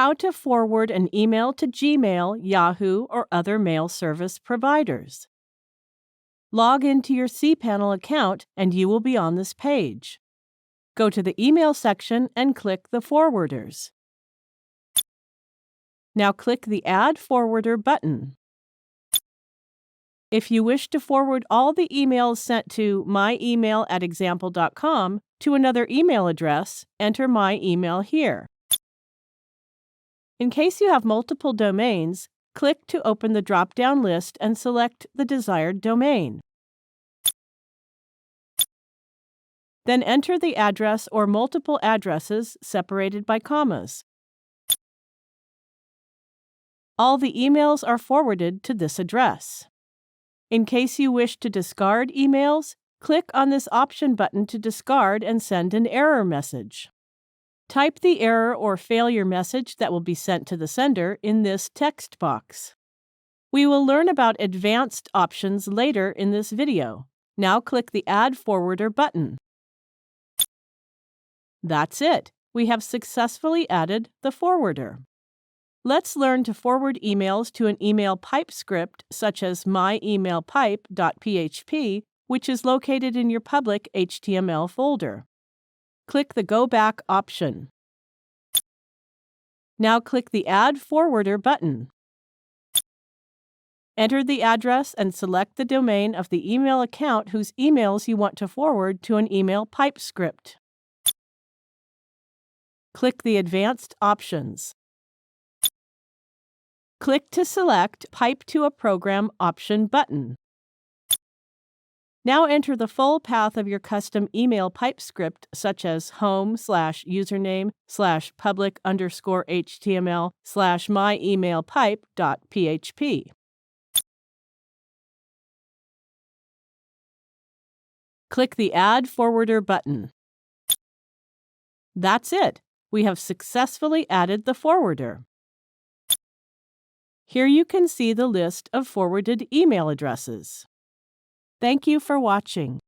how to forward an email to Gmail, Yahoo, or other mail service providers. Log into your cPanel account and you will be on this page. Go to the email section and click the forwarders. Now click the Add Forwarder button. If you wish to forward all the emails sent to myemail@example.com to another email address, enter my email here. In case you have multiple domains, click to open the drop-down list and select the desired domain. Then enter the address or multiple addresses separated by commas. All the emails are forwarded to this address. In case you wish to discard emails, click on this option button to discard and send an error message. Type the error or failure message that will be sent to the sender in this text box. We will learn about advanced options later in this video. Now click the Add Forwarder button. That's it. We have successfully added the forwarder. Let's learn to forward emails to an email pipe script such as myemailpipe.php, which is located in your public HTML folder. Click the Go Back option. Now click the Add Forwarder button. Enter the address and select the domain of the email account whose emails you want to forward to an email pipe script. Click the Advanced options. Click to select Pipe to a Program option button. Now enter the full path of your custom email pipe script such as home/username/public_HTML/myemailpipe.php. Click the Add Forwarder button. That's it. We have successfully added the forwarder. Here you can see the list of forwarded email addresses. Thank you for watching.